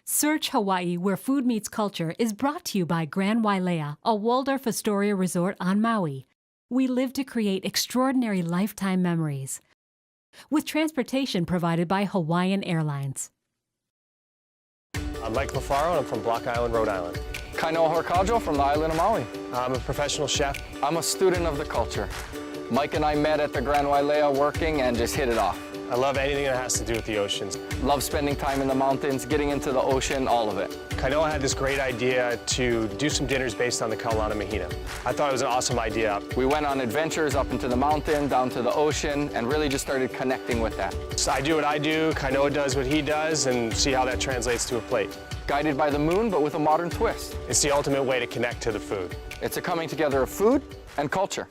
Search Hawaii, where food meets culture, is brought to you by Grand Wailea, a Waldorf Astoria resort on Maui. We live to create extraordinary lifetime memories. With transportation provided by Hawaiian Airlines. I'm Mike Lofaro, and I'm from Block Island, Rhode Island. Kainoa Horcajo from the island of Maui. I'm a professional chef. I'm a student of the culture. Mike and I met at the Grand Wailea working and just hit it off. I love anything that has to do with the oceans. Love spending time in the mountains, getting into the ocean, all of it. Kainoa had this great idea to do some dinners based on the Kaulana Mahina. I thought it was an awesome idea. We went on adventures up into the mountain, down to the ocean, and really just started connecting with that. So I do what I do, Kainoa does what he does, and see how that translates to a plate. Guided by the moon, but with a modern twist. It's the ultimate way to connect to the food. It's a coming together of food and culture.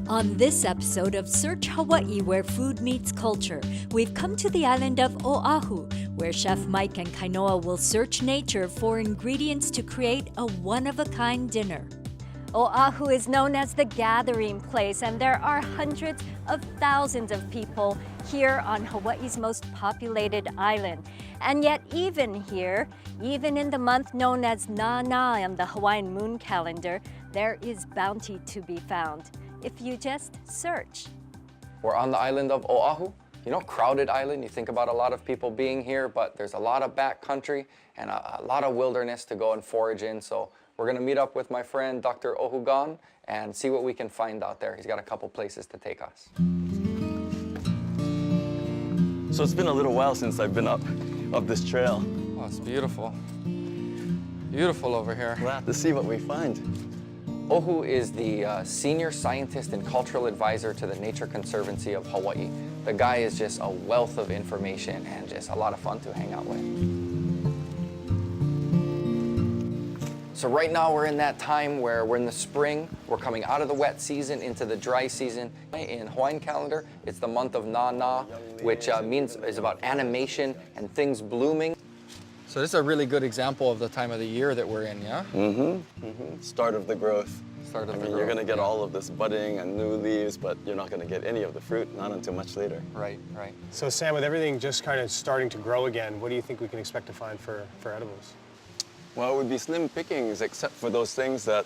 On this episode of Search Hawaii, where food meets culture, we've come to the island of Oahu, where Chef Mike and Kainoa will search nature for ingredients to create a one-of-a-kind dinner. Oahu is known as the gathering place, and there are hundreds of thousands of people here on Hawaii's most populated island. And yet even here, even in the month known as Nana on the Hawaiian moon calendar, there is bounty to be found if you just search. We're on the island of Oahu. You know, crowded island, you think about a lot of people being here, but there's a lot of backcountry and a lot of wilderness to go and forage in. So we're gonna meet up with my friend, Dr. Ohu Gon, and see what we can find out there. He's got a couple places to take us. So it's been a little while since I've been up this trail. Oh, it's beautiful. Beautiful over here. We'll have to see what we find. Ohu is the senior scientist and cultural advisor to the Nature Conservancy of Hawaii. The guy is just a wealth of information and just a lot of fun to hang out with. So right now we're in that time where we're in the spring, we're coming out of the wet season into the dry season. In Hawaiian calendar, it's the month of Nana, which is about animation and things blooming. So this is a really good example of the time of the year that we're in, yeah? Start of the growth. Start of the growth. You're gonna get all of this budding and new leaves, but you're not gonna get any of the fruit, not until much later. Right, right. So Sam, with everything just kind of starting to grow again, what do you think we can expect to find for edibles? Well, it would be slim pickings, except for those things that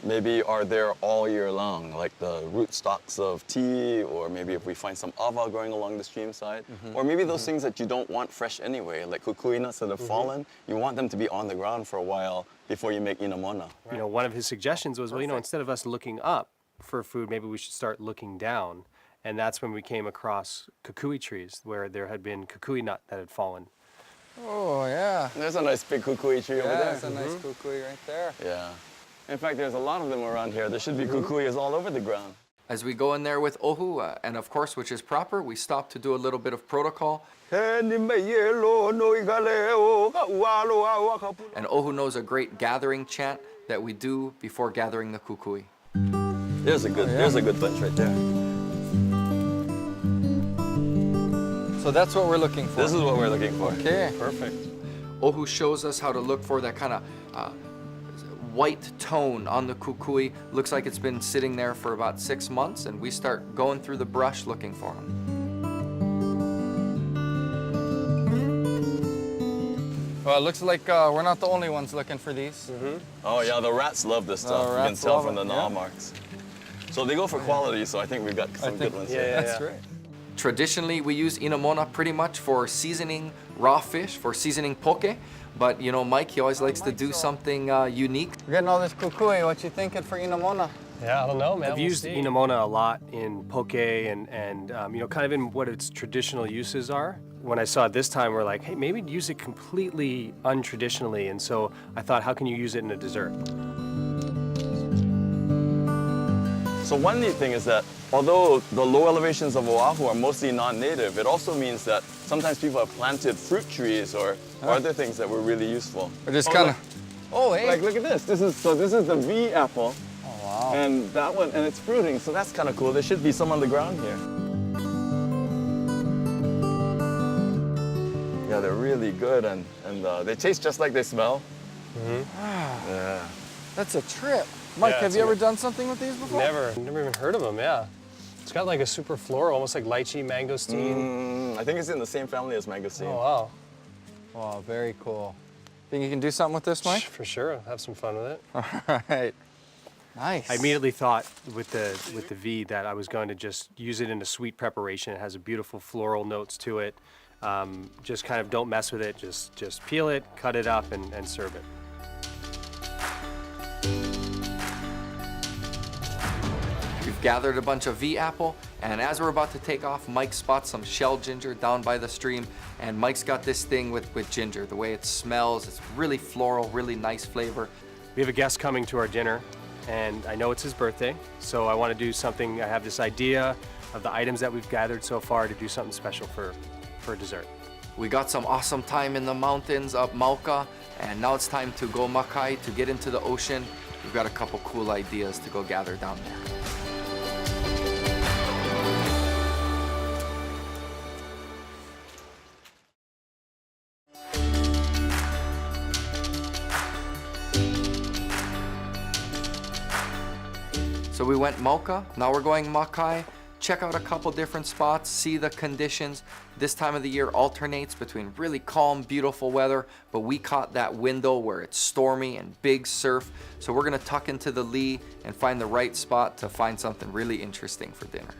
maybe are there all year long, like the rootstocks of tea, or maybe if we find some awa growing along the stream side, or maybe those things that you don't want fresh anyway, like kukui nuts that have fallen, you want them to be on the ground for a while before you make inamona. Right. You know, one of his suggestions was, well, you know, instead of us looking up for food, maybe we should start looking down. And that's when we came across kukui trees, where there had been kukui nut that had fallen. Oh, yeah. There's a nice big kukui tree over there. There's a nice kukui right there. Yeah. In fact, there's a lot of them around here. There should be kukuis all over the ground. As we go in there with Ohu, and of course, which is proper, we stop to do a little bit of protocol. And Ohu knows a great gathering chant that we do before gathering the kukui. There's a good bunch right there. So that's what we're looking for. This is what we're looking for. Okay. Perfect. Ohu shows us how to look for that kind of white tone on the kukui. Looks like it's been sitting there for about 6 months, and we start going through the brush looking for them. Well, it looks like we're not the only ones looking for these. Oh yeah, the rats love this stuff. You can tell from the gnaw yeah. marks. So they go for quality, so I think we've got some good ones here. That's right. Traditionally, we use inamona pretty much for seasoning raw fish, for seasoning poke. But you know, Mike, he always likes to do something unique. We're getting all this kukui. What you thinking for inamona? Yeah, I don't know, man. I've used inamona a lot in poke and you know, kind of in what its traditional uses are. When I saw it this time, we're like, hey, maybe use it completely untraditionally. And so I thought, how can you use it in a dessert? So one neat thing is that although the low elevations of Oahu are mostly non-native, it also means that sometimes people have planted fruit trees or other things that were really useful. Or just kind of. Oh, hey. Like look at this. This is the V apple. Oh, wow. And that one, and it's fruiting, so that's kind of cool. There should be some on the ground here. Yeah, they're really good, and they taste just like they smell. Yeah. That's a trip. Mike, Yeah, have it's you ever weird. done something with these before? Never even heard of them, yeah. It's got like a super floral, almost like lychee, mangosteen. I think it's in the same family as mangosteen. Oh, wow. Wow, very cool. Think you can do something with this, Mike? For sure, have some fun with it. All right. Nice. I immediately thought with the V that I was going to just use it in a sweet preparation. It has a beautiful floral notes to it. Just kind of don't mess with it. Just peel it, cut it up, and serve it. We've gathered a bunch of V apple, and as we're about to take off, Mike spots some shell ginger down by the stream, and Mike's got this thing with ginger. The way it smells, it's really floral, really nice flavor. We have a guest coming to our dinner, and I know it's his birthday, so I want to do something. I have this idea of the items that we've gathered so far to do something special for dessert. We got some awesome time in the mountains up Mauka, and now it's time to go Makai, to get into the ocean. We've got a couple cool ideas to go gather down there. So we went Mauka, now we're going Makai. Check out a couple different spots, see the conditions. This time of the year alternates between really calm, beautiful weather, but we caught that window where it's stormy and big surf. So we're gonna tuck into the lee and find the right spot to find something really interesting for dinner.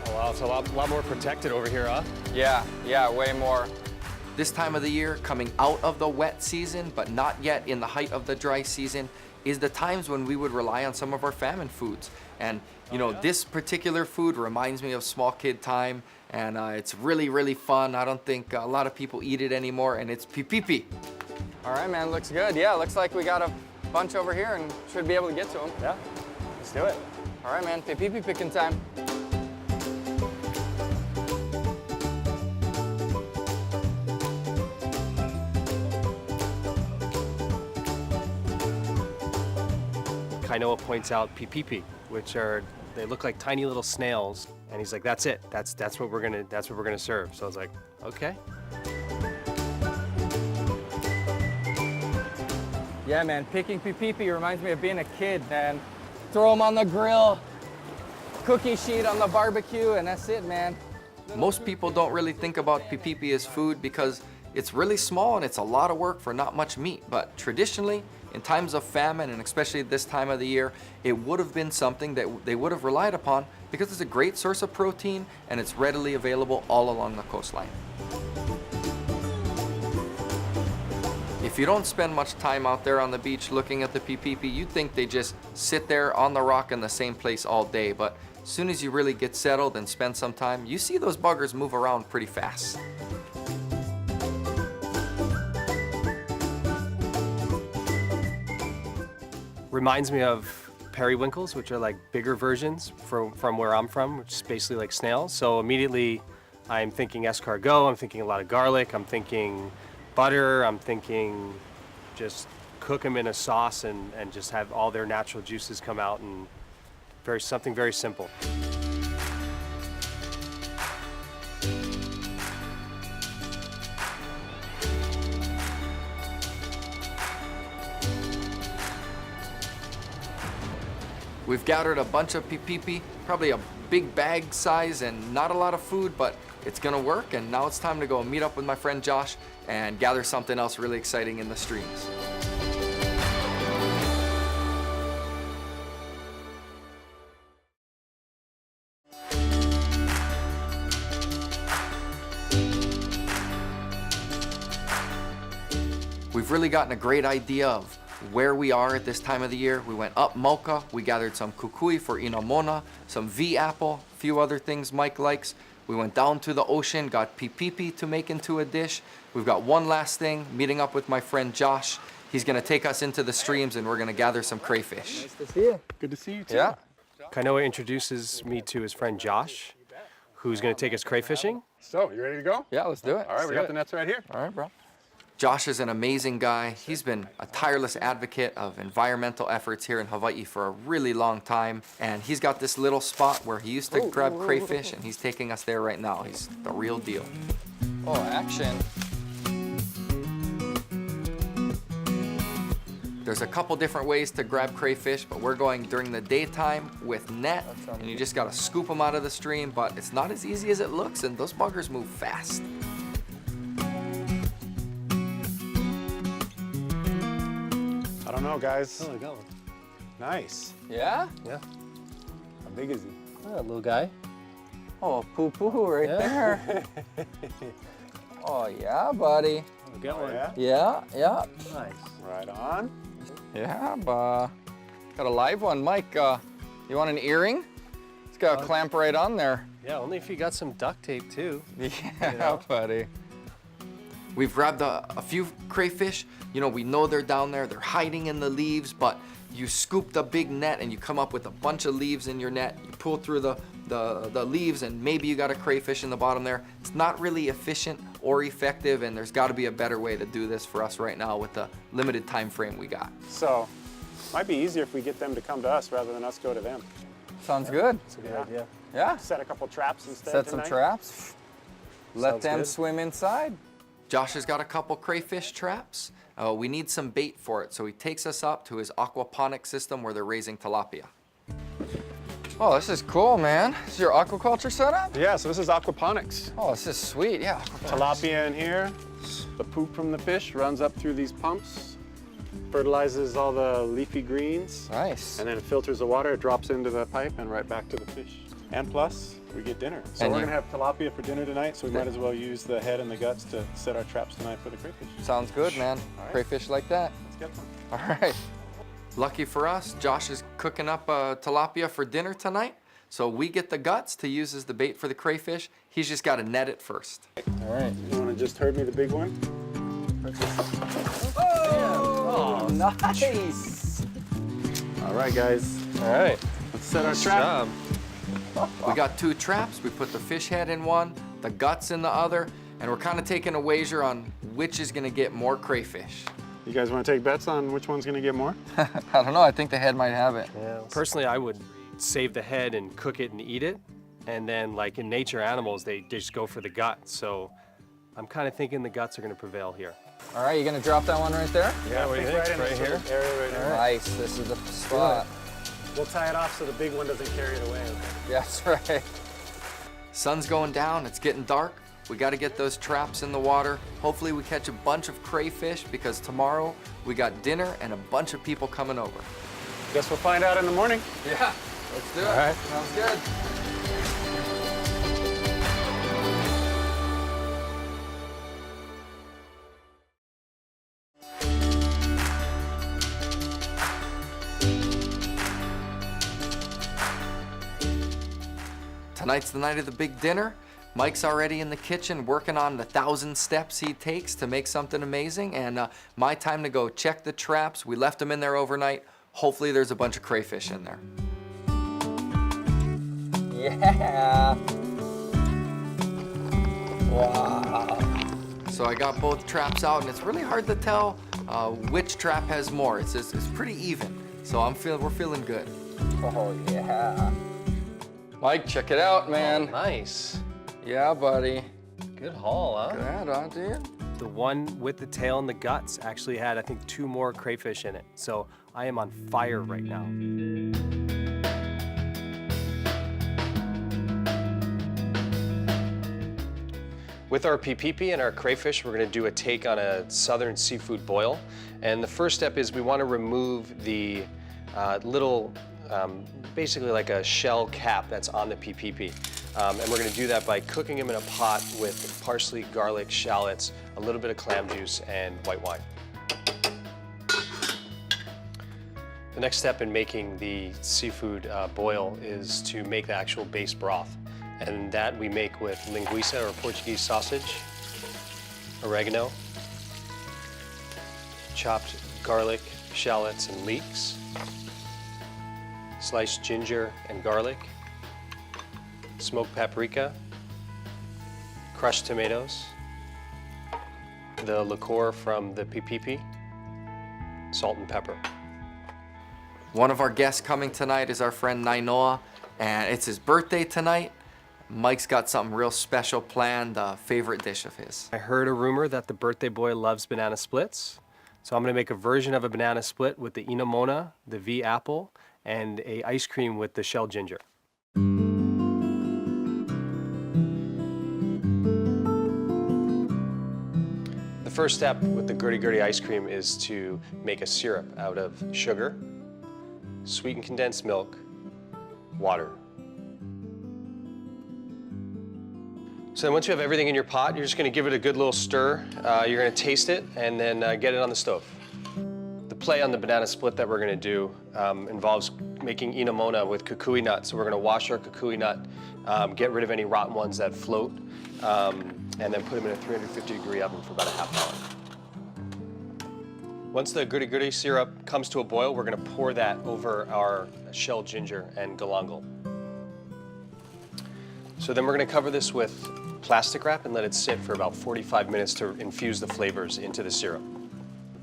Oh wow, it's a lot more protected over here, huh? Yeah, way more. This time of the year, coming out of the wet season, but not yet in the height of the dry season, is the times when we would rely on some of our famine foods. And you know, this particular food reminds me of small kid time, and it's really, really fun. I don't think a lot of people eat it anymore, and it's pipipi. All right, man, looks good. Yeah, looks like we got a bunch over here and should be able to get to them. Yeah, let's do it. All right, man, pipipi picking time. Kainoa points out pipipi, which they look like tiny little snails, and he's like, "That's it. That's what we're gonna serve." So I was like, "Okay." Yeah, man, picking pipipi reminds me of being a kid, man. Throw them on the grill, cookie sheet on the barbecue, and that's it, man. Most people don't really think about pipipi as food because it's really small and it's a lot of work for not much meat. But traditionally, in times of famine, and especially this time of the year, it would have been something that they would have relied upon because it's a great source of protein and it's readily available all along the coastline. If you don't spend much time out there on the beach looking at the pipipi, you'd think they just sit there on the rock in the same place all day. But as soon as you really get settled and spend some time, you see those buggers move around pretty fast. Reminds me of periwinkles, which are like bigger versions from where I'm from, which is basically like snails. So immediately I'm thinking escargot, I'm thinking a lot of garlic, I'm thinking butter, I'm thinking just cook them in a sauce and just have all their natural juices come out, and something very simple. We've gathered a bunch of pipipi, probably a big bag size and not a lot of food, but it's gonna work. And now it's time to go meet up with my friend Josh and gather something else really exciting in the streams. We've really gotten a great idea of where we are at this time of the year. We went up Mauka, we gathered some kukui for inamona, some V apple, a few other things Mike likes. We went down to the ocean, got pipipi to make into a dish. We've got one last thing, meeting up with my friend Josh, He's gonna take us into the streams and we're gonna gather some crayfish. Nice to see you. Good to see you too. Yeah. Kainoa introduces me to his friend Josh, who's going to take us crayfishing. So, you ready to go? Yeah, let's do it. All right, we got the nets right here. All right, bro. Josh is an amazing guy. He's been a tireless advocate of environmental efforts here in Hawaii for a really long time. And he's got this little spot where he used to grab crayfish, and he's taking us there right now. He's the real deal. Oh, action. There's a couple different ways to grab crayfish, but we're going during the daytime with net, and you just gotta scoop them out of the stream, but it's not as easy as it looks, and those buggers move fast. I don't know, guys. Oh, I got one. Nice. Yeah? Yeah. How big is he? Oh, little guy. Oh, poo-poo right there. Oh, yeah, buddy. I got one. Yeah? Yeah, yeah. Nice. Right on. Yeah, got a live one. Mike, you want an earring? It's got a clamp right on there. Yeah, only if you got some duct tape too. Yeah, buddy. We've grabbed a few crayfish. You know, we know they're down there. They're hiding in the leaves, but you scoop the big net and you come up with a bunch of leaves in your net. You pull through the leaves and maybe you got a crayfish in the bottom there. It's not really efficient or effective, and there's got to be a better way to do this for us right now with the limited time frame we got. So, might be easier if we get them to come to us rather than us go to them. Sounds good. That's a good Yeah. idea. Yeah. Set a couple traps instead Set some tonight. traps. Let Sounds them good. swim inside. Josh has got a couple crayfish traps. We need some bait for it, so he takes us up to his aquaponic system where they're raising tilapia. Oh, this is cool, man. This is your aquaculture setup? Yeah, so this is aquaponics. Oh, this is sweet, yeah. Tilapia in here. The poop from the fish runs up through these pumps, fertilizes all the leafy greens, Nice. and then it filters the water, it drops into the pipe and right back to the fish. And plus, we get dinner. So And we're you- gonna have tilapia for dinner tonight, so we might as well use the head and the guts to set our traps tonight for the crayfish. Sounds good, man. All right. Crayfish like that. Let's get some. All right. Lucky for us, Josh is cooking up tilapia for dinner tonight. So we get the guts to use as the bait for the crayfish. He's just got to net it first. All right, you wanna just herd me the big one? Oh, nice. All right, guys. All right. Let's set our trap. We got two traps. We put the fish head in one, the guts in the other, and we're kind of taking a wager on which is gonna get more crayfish. You guys wanna take bets on which one's gonna get more? I don't know, I think the head might have it. Yeah. Personally, I would save the head and cook it and eat it. And then, like in nature animals, they just go for the gut. So I'm kind of thinking the guts are going to prevail here. All right, you gonna drop that one right there? Yeah, what do you think? in Right this here? little area right here. Nice, this is the spot. We'll tie it off so the big one doesn't carry it away. Okay? That's right. Sun's going down, it's getting dark. We gotta get those traps in the water. Hopefully we catch a bunch of crayfish because tomorrow we got dinner and a bunch of people coming over. Guess we'll find out in the morning. Yeah, let's do it. All right. Sounds good. Tonight's the night of the big dinner. Mike's already in the kitchen working on the 1,000 steps he takes to make something amazing, and my time to go check the traps. We left them in there overnight. Hopefully there's a bunch of crayfish in there. Yeah. Wow. So I got both traps out, and it's really hard to tell which trap has more. It's pretty even. So we're feeling good. Oh yeah. Mike, check it out, man. Nice. Yeah, buddy. Good haul, huh? Good, huh, dude? The one with the tail and the guts actually had, I think, 2 more crayfish in it. So I am on fire right now. With our pipipi and our crayfish, we're going to do a take on a southern seafood boil. And the first step is we want to remove the little, basically like a shell cap that's on the pipipi. And we're going to do that by cooking them in a pot with parsley, garlic, shallots, a little bit of clam juice, and white wine. The next step in making the seafood boil is to make the actual base broth. And that we make with linguiça, or Portuguese sausage, oregano, chopped garlic, shallots, and leeks. Sliced ginger and garlic. Smoked paprika. Crushed tomatoes. The liqueur from the pipipi. Salt and pepper. One of our guests coming tonight is our friend Kainoa, and it's his birthday tonight. Mike's got something real special planned, a favorite dish of his. I heard a rumor that the birthday boy loves banana splits. So I'm gonna make a version of a banana split with the inamona, the V apple, and a ice cream with the shell ginger. The first step with the gurdy ice cream is to make a syrup out of sugar, sweetened condensed milk, water. So then once you have everything in your pot, you're just gonna give it a good little stir. You're gonna taste it and then get it on the stove. The play on the banana split that we're gonna do involves making inamona with kukui nuts. So we're gonna wash our kukui nut, get rid of any rotten ones that float, and then put them in a 350-degree oven for about a half hour. Once the gurdy syrup comes to a boil, we're gonna pour that over our shell ginger and galangal. So then we're gonna cover this with plastic wrap and let it sit for about 45 minutes to infuse the flavors into the syrup.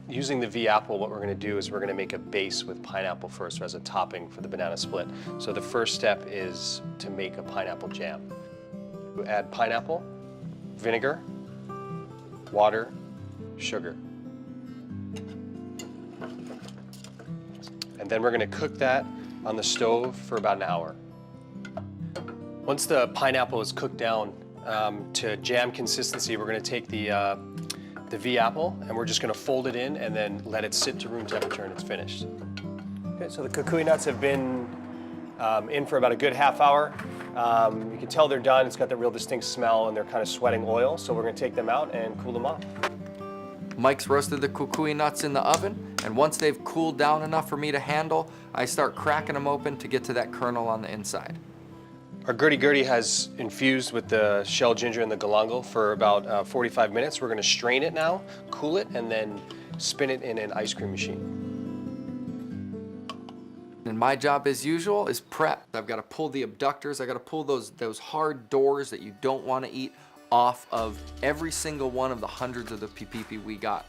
Using the V apple, what we're gonna do is we're gonna make a base with pineapple first as a topping for the banana split. So the first step is to make a pineapple jam. We add pineapple, vinegar, water, sugar. And then we're gonna cook that on the stove for about an hour. Once the pineapple is cooked down to jam consistency, we're gonna take the V apple and we're just gonna fold it in and then let it sit to room temperature and it's finished. Okay, so the kukui nuts have been in for about a good half hour. You can tell they're done. It's got that real distinct smell and they're kind of sweating oil. So we're gonna take them out and cool them off. Mike's roasted the kukui nuts in the oven, and once they've cooled down enough for me to handle, I start cracking them open to get to that kernel on the inside. Our gurdy has infused with the shell ginger and the galangal for about 45 minutes. We're gonna strain it now, cool it, and then spin it in an ice cream machine. And my job, as usual, is prep. I've got to pull the abductors. I've got to pull those hard doors that you don't want to eat off of every single one of the hundreds of the pipipi we got.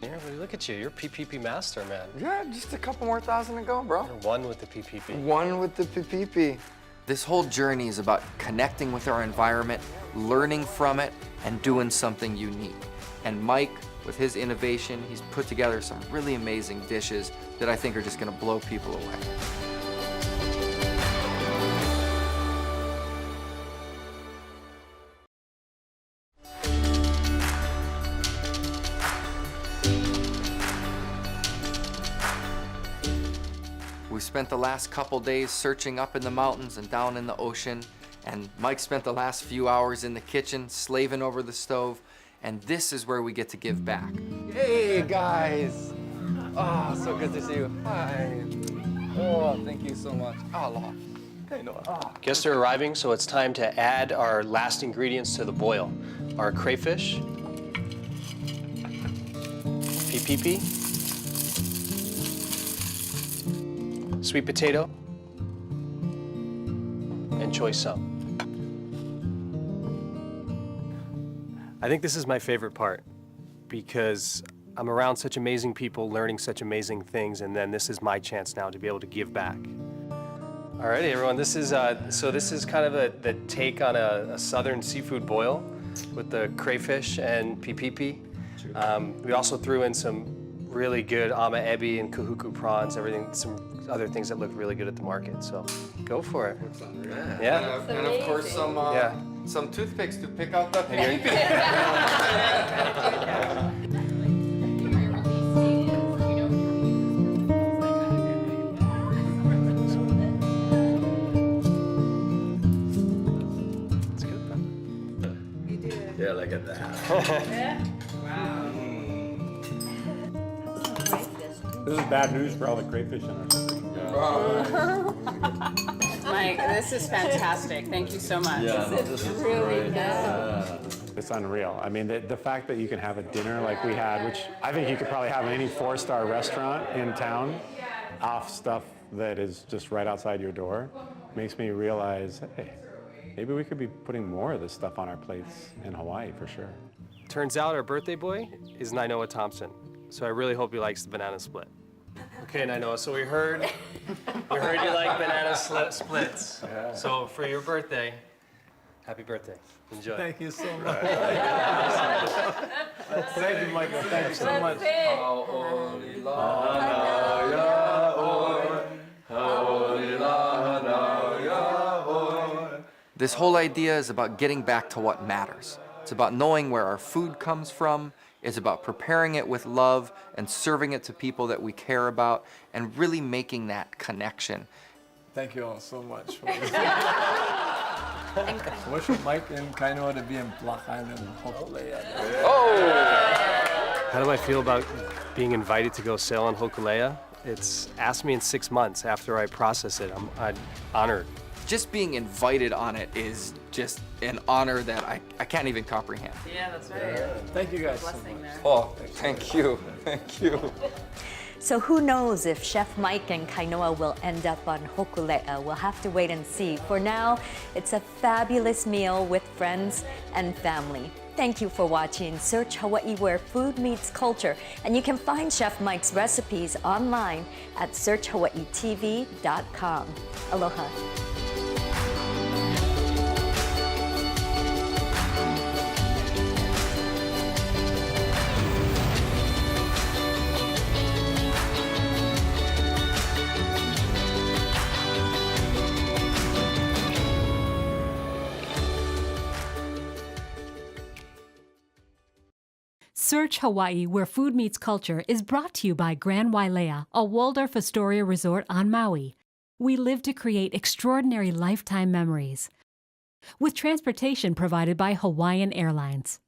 Yeah, well, look at you. You're pipipi master, man. Yeah, just a couple more thousand to go, bro. You're one with the pipipi. One with the pipipi. This whole journey is about connecting with our environment, learning from it, and doing something unique. And Mike, with his innovation, he's put together some really amazing dishes that I think are just gonna blow people away. We spent the last couple days searching up in the mountains and down in the ocean, and Mike spent the last few hours in the kitchen slaving over the stove, and this is where we get to give back. Hey guys! Oh, so good to see you. Hi. Oh, thank you so much. Aloha. Kainoa. Guests are arriving, so it's time to add our last ingredients to the boil. Our crayfish, pipipi, sweet potato, and choy sum. I think this is my favorite part because I'm around such amazing people, learning such amazing things, and then this is my chance now to be able to give back. Alrighty, everyone, this is kind of the take on a southern seafood boil with the crayfish and pipipi. We also threw in some really good ama ebi and kahuku prawns, some other things that look really good at the market. So go for it. Yeah. And of course some toothpicks to pick out the pipipi. It's good, bro. Yeah, look at that. This is bad news for all the crayfish in our country. Mike, this is fantastic. Thank you so much. This is really It's unreal. I mean, the fact that you can have a dinner like we had, which I think you could probably have in any 4-star restaurant in town, off stuff that is just right outside your door, makes me realize, hey, maybe we could be putting more of this stuff on our plates in Hawaii for sure. Turns out our birthday boy is Kainoa Thompson, so I really hope he likes the banana split. Okay, Kainoa, so we heard you like banana splits. Yeah. So for your birthday, happy birthday. Enjoy. Thank you so much. Thank you, Michael. Thank you so much. This whole idea is about getting back to what matters. It's about knowing where our food comes from. It's about preparing it with love and serving it to people that we care about and really making that connection. Thank you all so much. Wish Mike and Kainoa to be in Block Island, hopefully. How do I feel about being invited to go sail on Hokulea? It's asked me in 6 months after I process it. I'm honored. Just being invited on it is just an honor that I can't even comprehend. Yeah, that's right. Thank you guys so Blessing much. there. Oh, thank you. Thank you. So who knows if Chef Mike and Kainoa will end up on Hokulea? We'll have to wait and see. For now, it's a fabulous meal with friends and family. Thank you for watching Search Hawaii, where food meets culture. And you can find Chef Mike's recipes online at searchhawaiitv.com. Aloha. Search Hawaii, where food meets culture, is brought to you by Grand Wailea, a Waldorf Astoria resort on Maui. We live to create extraordinary lifetime memories. With transportation provided by Hawaiian Airlines.